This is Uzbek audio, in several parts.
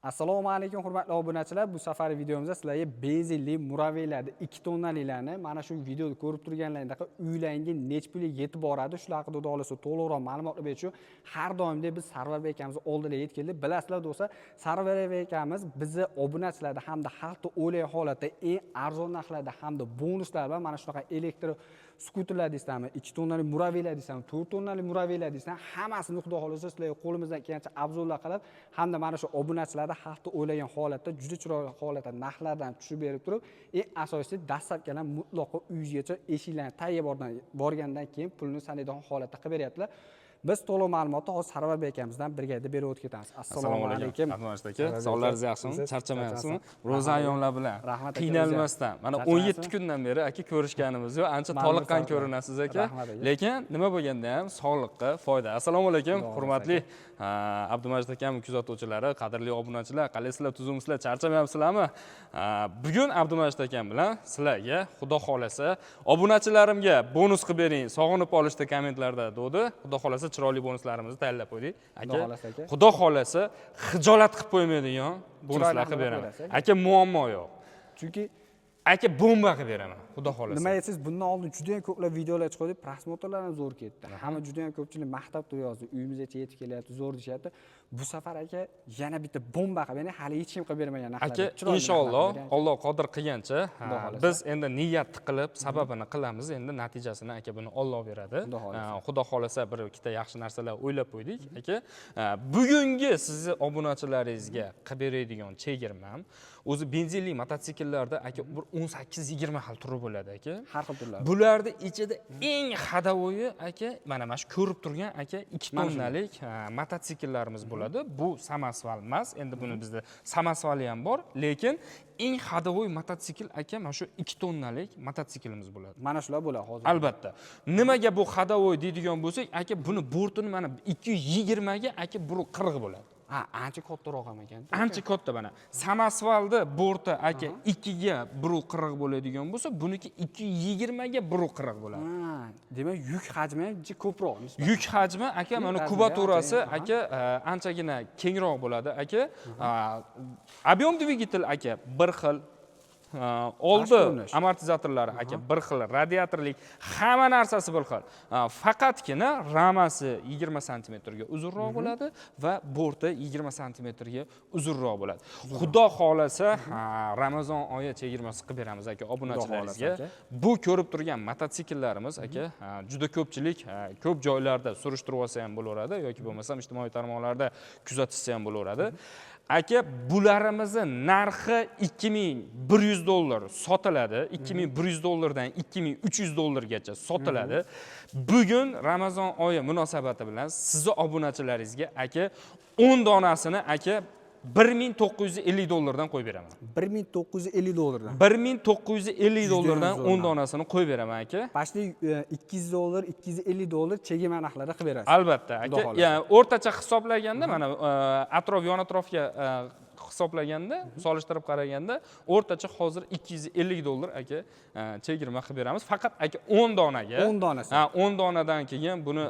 Assalomu alaykum hurmatli obunachilar. Bu safar videomizda sizlarga benzinli muraviylarni 2 tonnalilarni mana shu videoda ko'rib turganlaringdek uylarga nech pulga yetib boradi, shular haqida xudo xolasa to'liqroq ma'lumotlar berish uchun har doimdek biz Sarvar akamiz oldilariga yetib keldik. Bilasizlar do'stlar, Sarvar akamiz bizni obunachilarda hamda xalqni o'ylagan holatda eng arzon narxlarda hamda bonuslar bilan mana shunaqa elektr skuterlar deysizmi, 2 tonnali muraviylar deysizmi, 4 tonnali muraviylar deysizmi, hammasini xudo xolasa sizlarga qo'limizdan kelgancha obzorlar qilib, hamda mana shu obunachilarda xalqni o'ylagan holatda juda chiroyli holatda narxlardan tushib berib turib, eng asosiysi dastlabkidan mutlaqo uyingizgacha eshiklarni tayyor borgandan keyin pulni sanaydigan holatda qilib beryaptilar. Biz to'liq ma'lumotni hozir Sarvar akamizdan birgalikda berib o'tib ketamiz. Assalomu alaykum. Abdumajid aka, sog'ligingiz yaxshimi? Charchamayapsizmi? Ro'za ayyomlar bilan qiynalmasdan. Mana 17 kundan beri aka ko'rishganimiz yo'q. Ancha toliqqan ko'rinasiz aka. Lekin nima bo'lganda ham sog'liqqa foyda. Assalomu alaykum, hurmatli Abdumajid akam kuzatuvchilari, qadrli obunachilar, qalaysizlar, tuzumsizlar, charchamayapsizlarmi? Bugun Abdumajid akam bilan sizlarga xudo xolasa obunachilarimga bonus qilib bering, sog'inib olishda kommentlarda dedi. Xudo xolasa chiroyli bonuslarimizni tayyorlab qo'ydik. Aka, xudo xolasa xijolat qilib qo'ymaydigan bonuslar qilib beraman. Aka, muammo yo'q. Chunki aka bomba qilib beraman, xudo xolasa. Nima aytsiz, bundan oldin juda ham ko'plab videolar chiqdi, prosmotrlar ham zo'r ketdi. Hamma juda ham ko'pchilik maqtab turib yozdi, uyimizgacha yetib kelyapti, zo'r deyapti. Bu safar aka yana bitta bomba qilib, ya'ni hali hech kim qilib bermagan narxlar. Aka, inshaalloh Alloh qodir qilgancha biz endi niyat qilib, sababini qilamiz, endi natijasini aka buni Alloh beradi. Xudo xolasa bir ikkita yaxshi narsalar o'ylab qo'ydik. Aka, bugungi sizni obunachilaringizga qilib beradigan chegirmam o'zi benzinli mototsikllarda aka 18-20 xil turi bo'ladi aka. Har xil turlar. Bularda ichida eng hadavoyi aka mana shu ko'rib turgan aka 2 tonnalik mototsikillarimiz bo'ladi. Bu samasval emas. Endi buni bizda samasvali ham bor, lekin eng hadavoy mototsikl aka mana shu 2 tonnalik mototsiklimiz bo'ladi. Mana shular bo'ladi hozir. Albatta. Nimaga bu hadavoy deydigan bo'lsak, aka buni bortini mana 220 ga aka 140 bo'ladi. Ancha kattaroq ham ekan. Ancha katta mana. Samasvalda borti aka 2 ga 140 bo'ladigan bo'lsa, buniki 220 ga 140 bo'ladi. Demak, yuk hajmi ko'proq. Yuk hajmi aka mana kubaturasi aka anchagina kengroq bo'ladi aka. Объем dvigatel aka bir xil. Oldi amortizatorlari aka bir xil, radiatorlik hamma narsasi bir xil. Faqatgina ramasi 20 sm ga uzunroq bo'ladi va borti 20 sm ga uzunroq bo'ladi. Xudo xolasa Ramazon oyi chegirmasi qilib beramiz aka obunachilaringizga. Bu ko'rib turgan mototsikllarimiz aka juda ko'pchilik ko'p joylarda surishtirib olsa ham bo'laveradi yoki bo'lmasa ijtimoiy tarmoqlarda kuzatishsa ham bo'laveradi. Aka, bularimizni narxi $2100 sotiladi. $2100 dan $2300 sotiladi. Bugun Ramazon oyi munosabati bilan sizni obunachilaringizga aka 10 donasini aka $1950 dan qo'yib beraman. $1950 dan. $1950 dan 10 donasini qo'yib beraman aka. Pashli $200, $250 chegirma narxlarda qilib berasiz. Albatta aka. Ya'ni o'rtacha hisoblaganda mana yon atrofga hisoblaganda, solishtirib qaraganda o'rtacha hozir $250 aka chegirma qilib beramiz. Faqat aka 10 donaga. 10 donasi. 10 donadan keyin buni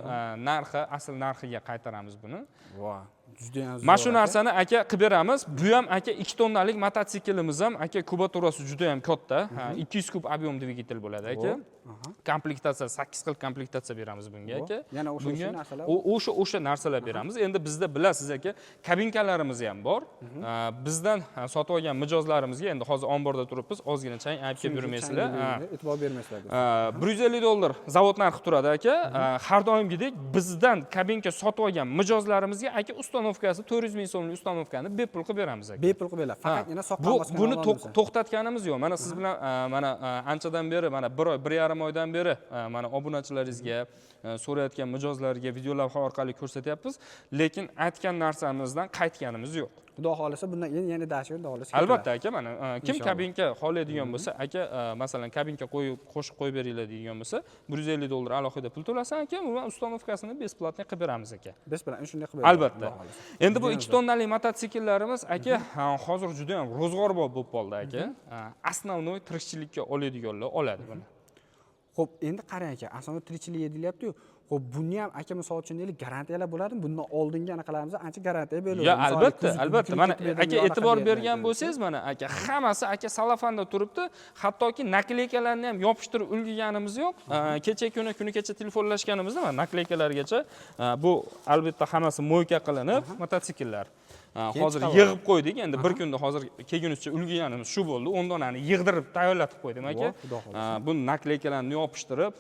narxi asl narxiga qaytaramiz buni. Voy. Mana shu narsani aka qilib beramiz. Bu ham aka 2 tonnalik mototsiklimiz ham aka kubaturasi juda ham katta. 200 kub объем dvigatel bo'ladi aka. Komplektatsiya 8 xil komplektatsiya beramiz bunga aka. Yana o'sha narsalar. O'sha narsalar beramiz. Endi bizda bilasiz aka, kabinkalarimiz ham bor. Bizdan sotib olgan mijozlarimizga endi hozir omborda turibmiz, ozgina chang ayib kelib yurmaysizlar. E'tibor bermaysizlar. $150 zavod narxi turadi aka. Har doimgidek bizdan kabinka sotib olgan mijozlarimizga aka ustanovkasi 400 ming so'mlik ustanovkani bepul qilib beramiz aka. Bepul qilib beradi. Faqatgina soqqan buni to'xtatganimiz yo'q. Mana siz bilan mana anchadan beri, mana 1 oy, 1,5 oydan beri mana obunachilaringizga, so'rayotgan mijozlarga videolar orqali ko'rsatyapmiz, lekin aytgan narsamizdan qaytganimiz yo'q. Xudo xolasa bundan yana dashyor davlat. Albatta aka, mana kim kabinka xohlaydigan bo'lsa, aka masalan kabinka qo'shib qo'yib beringlar deydigan bo'lsa, $150 alohida pul to'lasan aka, va ustanovkasini besplatniy qilib beramiz aka. Besplatniy shunday qilib beramiz. Albatta. Endi bu 2 tonnalik mototsikllarimiz aka hozir juda ham ro'zg'orbob bo'lib qoldi aka. Основной tirikchilikka oladiganlar oladi buni. Xo'p, endi qarang aka, asosiy tirikchilik deyapti-yu, Xo'p, buni ham aka misol uchun deylik, garantiyalar bo'ladimi? Bundan oldingi anaqalarimiz ancha garantiya beriladi. Ya Misol, albatta, kuzgi albatta. kuzgi Mana ketmaydi, aka yo'q e'tibor anaqa bergan bermaydi. bo'lsangiz, mana aka hammasi aka salafanda turibdi. Hattoki nakleykalarni ham yopishtirib ulgurganimiz yo'q. Kecha kuni kecha telefonlashganimizda mana nakleykalargacha bu albatta hammasi mo'yka qilinib, mototsikllar. Hozir yig'ib qo'ydik. Endi bir kunda hozir kelgunimizcha ulgurganimiz shu bo'ldi. 10 donani yig'dirib tayyorlatib qo'ydim aka. Bu nakleykalarni yopishtirib,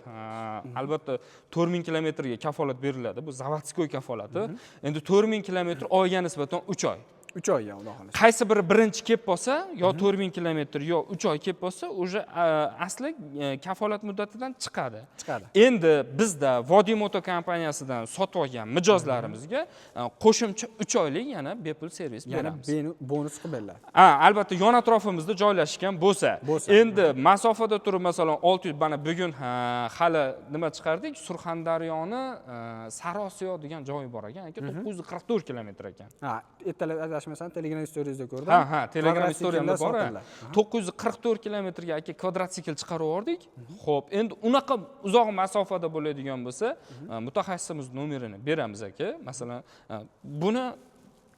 albatta 4000 kilometrga kafolat beriladi. Bu zavodskoy kafolati. Endi 4000 kilometr oyga nisbatan 3 oy. 3 oyga xudo xohlasa. Qaysi biri birinchi kelib qolsa, yo 4000 kilometr, yo 3 oy kelib qolsa, o'sha asli kafolat muddatidan chiqadi. Endi bizda Vodiy Moto kompaniyasidan sotib olgan mijozlarimizga qo'shimcha 3 oylik yana bepul servis beramiz. Yana bonus qilib beriladi. Albatta yon atrofimizda joylashgan bo'lsa, endi masofada turib, masalan, 600 mana bugun hali nima chiqardik? Surxondaryoni Sarosiyo degan joyi bor ekan, 944 kilometr ekan. Ertalab adashmasam Telegram storiesda ko'rdim. Telegram storiesda bor. 944 kilometrga aka kvadrotsikl chiqarib yubordik. Xo'p, endi unaqa uzoq masofada bo'ladigan bo'lsa, mutaxassisimiz nomerini beramiz aka. Masalan, buni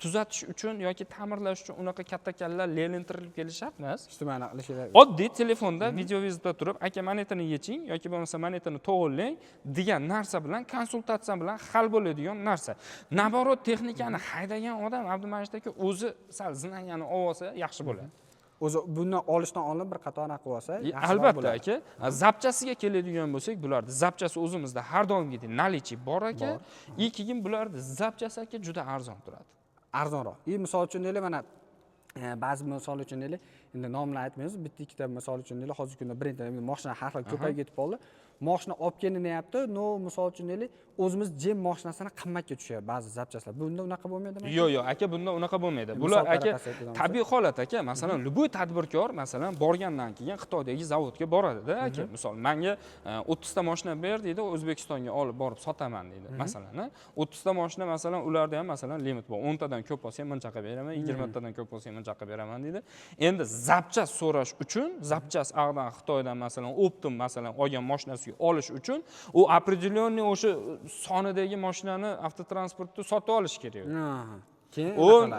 tuzatish uchun yoki ta'mirlash uchun unaqa katta kallalar lelintirilib kelish shart emas. Mana qilishingiz. Oddiy telefonda video vizitda turib, aka manetini yeching yoki bo'lmasa manetini to'g'irlang degan narsa bilan, konsultatsiya bilan hal bo'ladigan narsa. Naborot texnikani haydagan odam Abdumajid aka o'zi sal zinagani olsa yaxshi bo'ladi. O'zi bundan olishdan oldin bir qator aniq qilib olsa, yaxshi albatta aka. Zapchasiga keladigan bo'lsak, bularda zapchasi o'zimizda har doimgidek nalichi bor aka. Keyin bularda zapchasi aka juda arzon turadi. Arzonroq. Misol uchun deylik, mana ba'zi misol uchun deylik, endi nomini aytmaymiz, bitta ikkita misol uchun deylik, hozirgi kunda brendda mashina har xil ko'payib ketib qoldi. Mashina olib kelinyapti, misol uchun deylik, o'zimiz jem mashinasini qimmatga tushyapti ba'zi zapchaslar. Bunda unaqa bo'lmaydimi? Yo'q, aka, bunda unaqa bo'lmaydi. Bular aka tabiiy holat aka. Masalan, любой tadbirkor masalan borgandan keyin Xitoydagi zavodga boradi-da aka. Misol, menga 30 ta mashina ber deydi, O'zbekistonga olib borib sotaman deydi. Masalan, 30 ta mashina masalan ularda ham masalan limit bor. 10 tadan ko'p bo'lsa ham bunchaqa beraman, 20 tadan ko'p bo'lsa ham bunchaqa beraman deydi. Endi zapchas so'rash uchun, zapchas ag'dan Xitoydan masalan optim masalan olgan mashinasiga olish uchun u определённый o'sha sonidagi mashinani avtotransportda sotib olish kerak.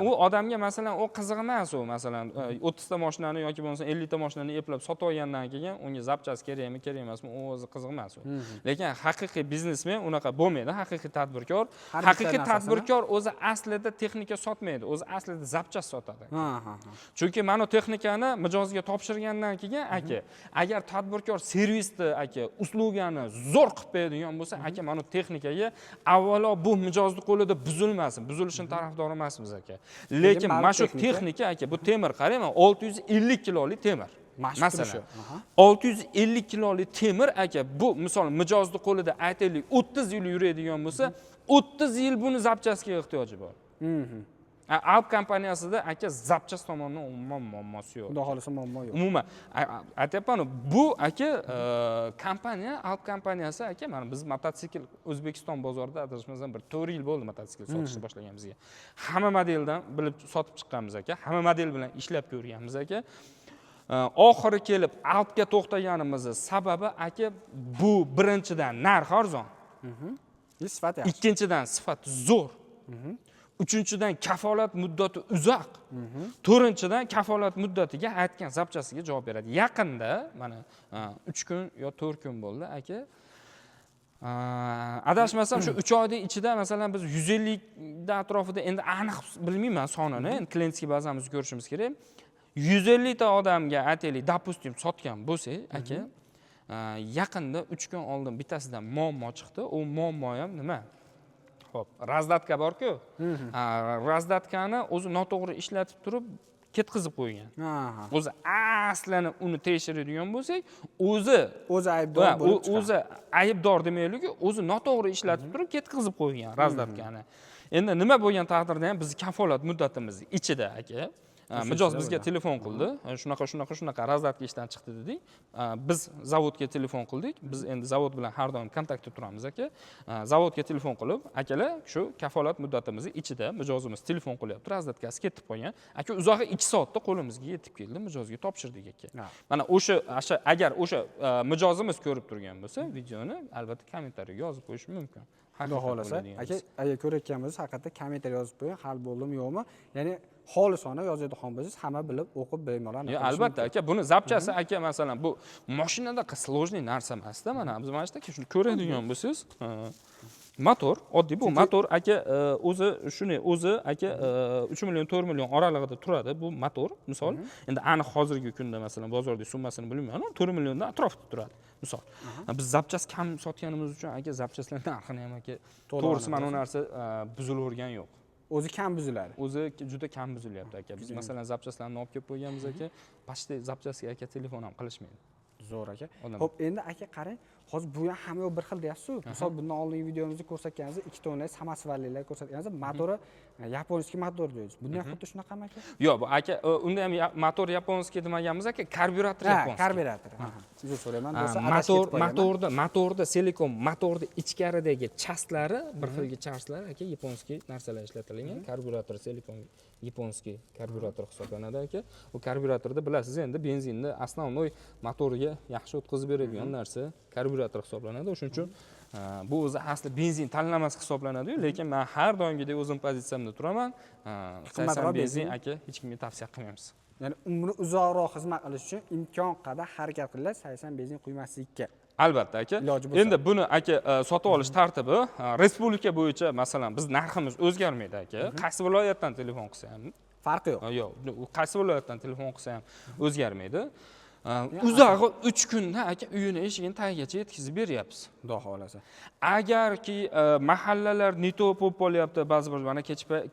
U odamga masalan u qiziq emas, u masalan 30 ta mashinani yoki bo'lmasa 50 ta mashinani eplab sotib olgandan keyin unga zapchas kerakmi, kerak emasmi, u o'zi qiziq emas u. Lekin haqiqiy biznesmen unaqa bo'lmaydi, haqiqiy tadbirkor o'zi aslida texnika sotmaydi, o'zi aslida zapchas sotadi. Chunki mana texnikani mijozga topshirgandan keyin aka, agar tadbirkor servisni aka uslugani zo'r qilib beradigan bo'lsa, aka mana texnikaga avvalo bu mijozning qo'lida buzilmasin, buzilishini tarafdori emasmiz aka. Lekin mana shu texnika aka, bu temir qarayman 650 kilolik temir. Masalan 650 kilolik temir aka, bu misol mijozning qo'lida aytaylik 30 yil yuradigan bo'lsa, 30 yil buni zapchasiga ehtiyoji bor. Alp kompaniyasida aka zapchas tomonidan umuman muammosi yo'q. Xudo xolasa muammo yo'q. Umuman aytayapman, bu aka kompaniya, Alp kompaniyasi aka, mana biz mototsikl O'zbekiston bozorida adashmasam bir 4 yil bo'ldi mototsikl sotishni boshlaganimizga. Hamma modeldan bilib sotib chiqqanmiz aka, hamma model bilan ishlab ko'rganmiz aka. Oxiri kelib Alpga to'xtaganimizning sababi aka, bu birinchidan narx arzon. Sifat yaxshi. Ikkinchidan sifat zo'r. Uchinchidan kafolat muddati uzoq. To'rtinchidan kafolat muddatiga aytgan zapchasiga javob beradi. Yaqinda mana 3 kun yo 4 kun bo'ldi aka. Adashmasam shu 3 oyning ichida masalan biz 150 da atrofida, endi aniq bilmayman sonini, endi klientskiy bazamizni ko'rishimiz kerak. 150 ta odamga aytaylik, допустим, sotgan bo'lsak aka, yaqinda 3 kun oldin bittasidan muammo chiqdi. U muammo ham nima? Xo'p, razdatka bor-ku. Razdatkani o'zi noto'g'ri ishlatib turib ketkizib qo'ygan. O'zi aslini uni tekshiradigan bo'lsak, o'zi aybdor bo'lib chiqadi. O'zi aybdor demaylik, o'zi noto'g'ri ishlatib turib ketkizib qo'ygan razdatkani. Endi nima bo'lgan taqdirda ham biz kafolat muddatimiz ichida aka, mijoz bizga telefon qildi. Shunaqa razvedka ishdan chiqdi dedik. Biz zavodga telefon qildik. Biz endi zavod bilan har doim kontaktda turamiz aka. Zavodga telefon qilib, akalar shu kafolat muddatimiz ichida mijozimiz telefon qilyapti, razvedkasi ketib qolgan. Aka uzog'i 2 soatda qo'limizga yetib keldi, mijozga topshirdik aka. Mana agar o'sha mijozimiz ko'rib turgan bo'lsa, videoni albatta kommentariyaga yozib qo'yish mumkin. Xudo xolasa, aka agar ko'rayotgan bo'lsangiz, haqiqatda kommentariy yozib qo'ying, hal bo'ldimi yo'qmi? Ya'ni xolisona yozadigan bo'lsangiz, hamma bilib, o'qib bemalol. Albatta aka, buni zapchasi aka, masalan, bu mashinada sложный narsa emas-da, mana biz mana shu shuni ko'radigan bo'lsangiz, motor, oddiy bu motor aka o'zi aka 3 million 4 million oralig'ida turadi bu motor. Misol, endi aniq hozirgi kunda masalan bozorda summasini bilmayman, 4 milliondan atrofida turadi. Misol, biz zapchas kam sotganimiz uchun aka zapchaslar narxini ham aka to'g'risi mana u narsa buzilavergan yo'q. O'zi kam buziladi. O'zi juda kam buzilyapti aka. Biz masalan zapchaslarni olib kelib qo'yganmiz aka, почти zapchasga aka telefon ham qilishmaydi. Zo'r aka. Xo'p, endi aka qarang, hozir bu ham hamma bir xil deyapsiz-ku. Misol bundan oldingi videomizda ko'rsatganingizda 2 ta o'nay samasvalliklar ko'rsatganingizda motori yaponskiy motor deysiz. Bunda ham xuddi shunaqami aka? Yo'q, bu aka unda ham motor yaponskiy demaganmiz aka, karbyurator yaponskiy. Karbyurator. Sizga so'rayman, do'stlar. Motorda silikon, motorda ichkaridagi chastlari, bir xilga chastlar aka, yaponskiy narsalar ishlatilgan. Karbyurator silikon yaponskiy karbyurator hisoblanadi aka. Bu karbyuratorda bilasiz endi benzinni основной motoriga yaxshi o'tkazib beradigan narsa karbyurator hisoblanadi. Shuning uchun bu o'zi asli benzin tanlamas hisoblanadi-yu, lekin men har doimgidek o'zim pozitsiyamda turaman. Qimmatroq benzin aka hech kimga tavsiya qilmaymiz. Ya'ni umri uzoqroq xizmat qilish uchun imkon qadar harakat qilinglar 80 benzin quymaslikka. Albatta aka. Endi buni aka sotib olish tartibi respublika bo'yicha masalan biz narximiz o'zgarmaydi aka. Qaysi viloyatdan telefon qilsa ham farqi yo'q. Yo'q, qaysi viloyatdan telefon qilsa ham o'zgarmaydi. Uzog'i 3 kunda aka uyini eshigini tagigacha yetkazib beryapmiz. Xudo xolasa. Agarki mahallalar neto bo'lib qolyapti, ba'zi bir mana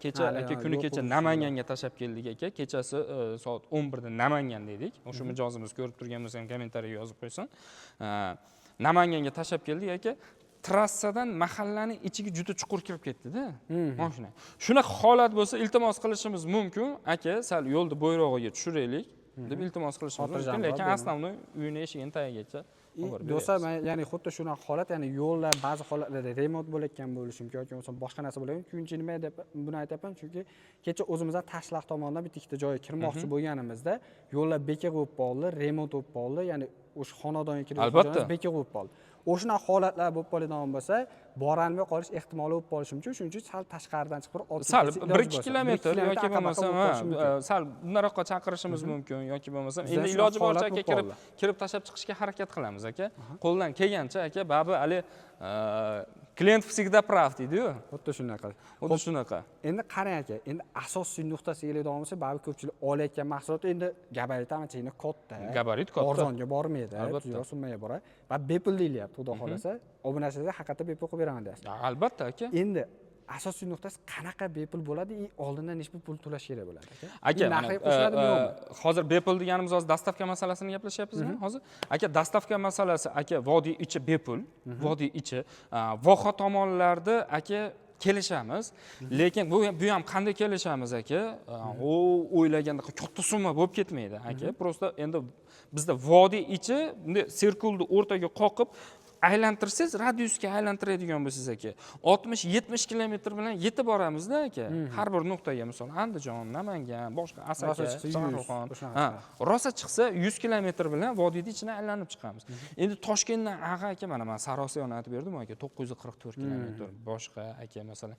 kecha aka kuni kecha Namanganga tashab keldik aka. Kechasi soat 11 da Namangan dedik. O'sha mijozimiz ko'rib turgan bo'lsa ham kommentariy yozib qo'ysin. Namanganga tashab keldik aka. Trassadan mahallaning ichiga juda chuqur kirib ketdi-da mashina. Shunaqa holat bo'lsa iltimos qilishimiz mumkin. Aka, sal yo'lni bo'yrog'iga tushiraylik deb iltimos qilishimiz mumkin, lekin основной uyini eshigini tagigacha do'stlar, ya'ni xuddi shunaqa holat, ya'ni yo'llar ba'zi holatlarda remont bo'layotgan bo'lishi mumkin yoki bo'lmasa boshqa narsa bo'layotgan. Chunki nima deb buni aytayapman? Chunki kecha o'zimizdan Tashlaq tomonidan bitta ikkita joyga kirmoqchi bo'lganimizda yo'llar beka qo'yib qoldi, remont bo'lib qoldi, ya'ni o'sha xonadonga kirib joyimiz beka qo'yib qoldi. O'shunaqa holatlar bo'lib qoladigan bo'lsa, borolmay qolish ehtimoli bo'lib qolishi mumkin. Shuning uchun sal tashqaridan chiqib sal 1-2 kilometr yoki bo'lmasa sal nariroqqa chaqirishimiz mumkin yoki bo'lmasa endi iloji boricha aka kirib tashab chiqishga harakat qilamiz aka. Qo'ldan kelgancha aka, babi ali klient всегда прав deydi-yu. Xuddi shunaqa. Xuddi shunaqa. Endi qarang aka, endi asosiy nuqtasiga keladigan bo'lsa, baribir ko'pchilik olayotgan mahsulot endi gabarit anchagina katta. Gabarit katta. Arzonga bormaydi, juda summaga boradi. Va bepul deyilyapti, xudo xolasa. Obunachingizga haqiqatda bepul qilib beraman deyapsiz. Albatta aka. Endi asosiy nuqtasi qanaqa bepul bo'ladi, oldindan nechta pul to'lash kerak bo'ladi aka? Aka, narxi qo'shiladimi yo'qmi? Hozir bepul deganimiz hozir dastavka masalasini gaplashyapmizmi hozir? Aka, dastavka masalasi aka vodiy ichi bepul, vodiy ichi voha tomonlarda aka kelishamiz. Lekin bu ham qanday kelishamiz aka? U o'ylaganda katta summa bo'lib ketmaydi aka. Prosta endi bizda vodiy ichi bunday sirkulni o'rtaga qoqib aylantirsangiz, radiusga aylantiradigan bo'lsangiz aka, 60-70 kilometr bilan yetib boramizda aka. Har bir nuqtaga, misol Andijon, Namangan, boshqa Asaka, Samarqand. Rosa chiqsa 100 kilometr bilan vodiyni ichidan aylanib chiqamiz. Endi Toshkentdan aka mana men Sarosiyoni aytib berdim aka, 944 kilometr. Boshqa aka masalan.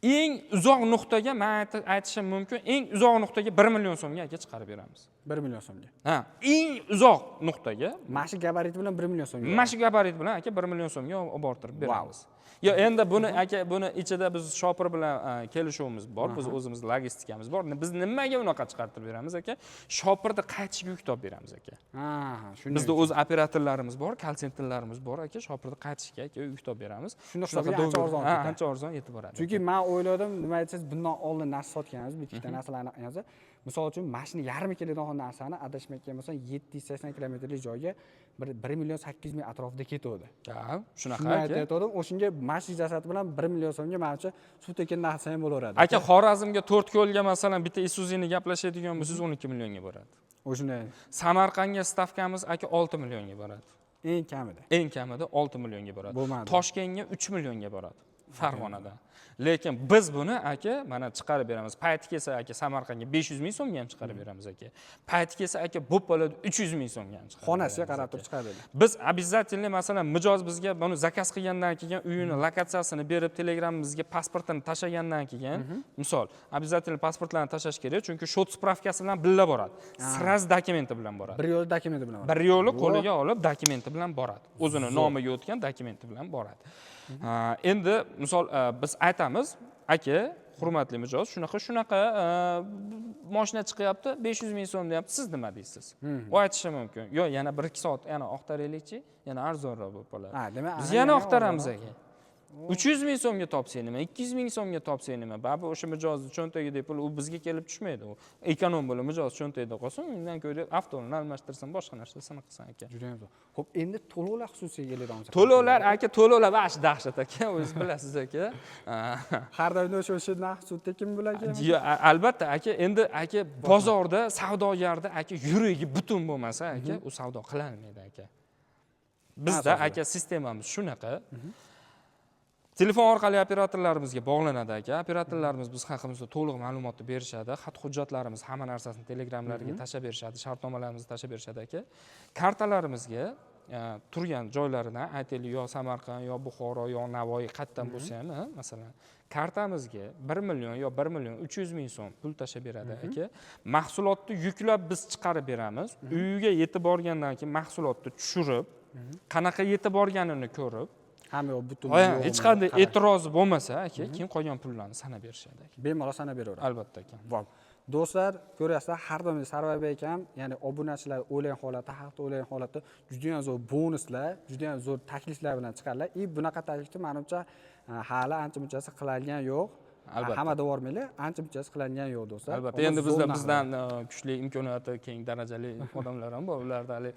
Eng uzoq nuqtaga men aytishim mumkin, eng uzoq nuqtaga 1 million so'mga aka chiqarib beramiz. 1 million so'mga. Eng uzoq nuqtaga mashi gabarit bilan 1 million so'mga. Mashi gabarit bilan aka 1 million so'mga olib borib beramiz. Yo, endi buni aka buni ichida biz shopir bilan kelishuvimiz bor, biz o'zimiz logistikamiz bor. Biz nimaga unaqa chiqartirib beramiz aka? Shopirda qaytishiga yuk topib beramiz aka. Shunday. Bizda o'z operatorlarimiz bor, call centerlarimiz bor aka, shopirda qaytishiga aka yuk topib beramiz. Shunaqa arzon. Ancha arzon yetib boradi. Chunki men o'yladim, nima aytsangiz, bundan oldin narsa sotganmiz, bitta narsalarni aytsangiz, misol uchun mashina yarmi keladigan narsani adashmayotgan bo'lsam 780 kilometrlik joyga 1 million 800 ming atrofida ketadi. Shunaqa aka. Aytdim, o'shunga mashina jasadi bilan 1 million so'mga menimcha suv tekin narxi ham bo'laveradi. Aka Xorazmga 4 ko'lga masalan bitta Isuzu'ni gaplashadigan bo'lsangiz 12 millionga boradi. O'shunday. Samarqandga stavkamiz aka 6 millionga boradi. Eng kamida. Eng kamida 6 millionga boradi. Bo'lmadi. Toshkentga 3 millionga boradi. Farg'onada. Lekin biz buni aka mana chiqarib beramiz. Payti kelsa aka Samarqandga 500 ming so'mga ham chiqarib beramiz aka. Payti kelsa aka bo'p bo'ladi 300 ming so'mga ham chiqarib. Xonasiga qarab turib chiqaradi. Biz обязательно masalan mijoz bizga buni zakaz qilgandan keyin uyini lokatsiyasini berib telegramimizga pasportini tashlagandan keyin misol обязательно pasportlarni tashlash kerak, chunki shot spravkasi bilan birga boradi. Sraz dokumenti bilan boradi. Bir yo'l dokumenti bilan boradi. Bir yo'li qo'liga olib dokumenti bilan boradi. O'zini nomiga o'tgan dokumenti bilan boradi. Endi misol biz aytamiz, aka, hurmatli mijoz, shunaqa mashina chiqyapti, 500 ming so'm deyapti, siz nima deysiz? U aytishi mumkin. Yo, yana 1-2 soat yana oqtaraylikchi, yana arzonroq bo'lib qoladi. Biz yana oqtaramiz aka. 300 ming so'mga topsang nima, 200 ming so'mga topsang nima? Baribir o'sha mijozni cho'ntagidagi pul u bizga kelib tushmaydi. U ekonom bo'lib mijoz cho'ntagida qolsin, undan ko'ra avtomobilni almashtirsan, boshqa narsasini qilsan aka. Juda ham zo'r. Xo'p, endi to'lovlar xususiyga keladigan bo'lsak. To'lovlar aka, to'lovlar bash dahshat aka, o'zingiz bilasiz aka. Har doim o'sha narx suv tekin bo'larkan. Albatta aka, endi aka bozorda savdogarda aka yuragi butun bo'lmasa aka, u savdo qila olmaydi aka. Bizda aka sistemamiz shunaqa. Telefon orqali operatorlarimizga bog'lanadi aka. Operatorlarimiz biz haqimizda to'liq ma'lumotni berishadi. Xat hujjatlarimiz hamma narsasini telegramlarga tashlab berishadi, shartnomalarimizni tashlab berishadi aka. Kartalarimizga turgan joylaridan aytaylik, yo Samarqand, yo Buxoro, yo Navoiy qayerdan bo'lsa ham, masalan, kartamizga 1 million yo 1 million 300 ming so'm pul tashlab beradi aka. Mahsulotni yuklab biz chiqarib beramiz. Uyiga yetib borgandan keyin mahsulotni tushirib, qanaqa yetib borganini ko'rib, hamma butun hech qanday e'tirozi bo'lmasa aka, keyin qolgan pullarni sanab berishadi aka. Bemalol sanab beraveradi. Albatta aka. Bor. Do'stlar, ko'ryapsizlar, har doim Sarvarbek ham, ya'ni obunachilar o'ylagan holatda, haqda o'ylagan holatda juda ham zo'r bonuslar, juda ham zo'r takliflar bilan chiqarlar. Bunaqa taklifni menimcha hali ancha-munchasi qilingan yo'q. Albatta. Hammada bormaylar, ancha-munchasi qilingan yo'q do'stlar. Albatta. Endi bizdan kuchli imkoniyati keng darajali odamlar ham bor. Ularda hali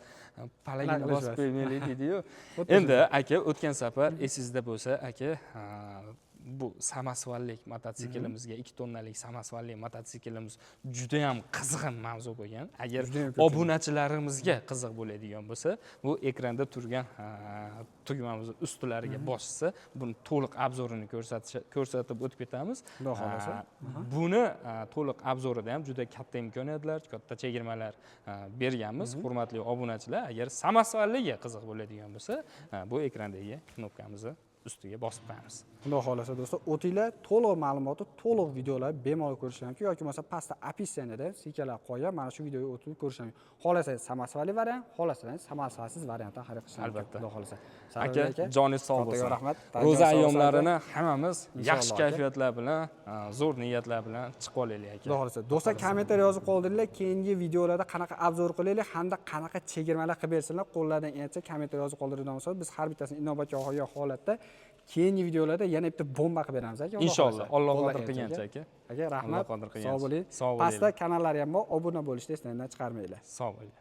palagini bosib qo'ymaylik deydi-yu. Endi aka, o'tgan safar esingizda bo'lsa, aka, bu samasvallik mototsiklimizga 2 tonnalik samasvallik mototsiklimiz juda ham qizg'in mavzu bo'lgan. Agar obunachilarimizga qiziq bo'ladigan bo'lsa, bu ekranda turgan tugmamiz ustilariga bosishsa, buni to'liq obzorini ko'rsatib o'tib ketamiz. Xudo xolasa. Buni to'liq obzorida ham juda katta imkoniyatlar, katta chegirmalar berganmiz. Hurmatli obunachilar, agar samasvalliga qiziq bo'ladigan bo'lsa, bu ekrandagi knopkamizni ustiga bosib qo'yamiz. Xudo xolasa do'stlar, o'tinglar, to'liq ma'lumotni, to'liq videolar bemalol ko'rish mumkin yoki bo'lmasa pastda opisiyanida silkalar qo'yib, mana shu videoga o'tib ko'rish mumkin. Xohlasangiz samasvali variant, xohlasangiz samasvasiz variantdan xarid qilishingiz mumkin. Albatta. Xudo xolasa. Aka, joningiz sog' bo'lsin. Rahmat. Ro'za ayyomlarini hammamiz yaxshi kayfiyatlar bilan, zo'r niyatlar bilan chiqib olaylik aka. Xudo xolasa. Do'stlar, kommentariy yozib qoldiringlar, keyingi videolarda qanaqa obzor qilaylik hamda qanaqa chegirmalar qilib bersinlar, qo'llaridan kelsa kommentariy yozib qoldiradigan bo'lsa, biz har bittasini inobatga olgan holatda keyingi videolarda yana bitta bomba qilib beramiz aka. Inshaalloh, Alloh qodir qilgancha aka. Aka, rahmat. Alloh qodir qilgancha. Sog' bo'ling. Pastda kanallari ham bor, obuna bo'lishni esingizdan chiqarmanglar. Sog' bo'ling.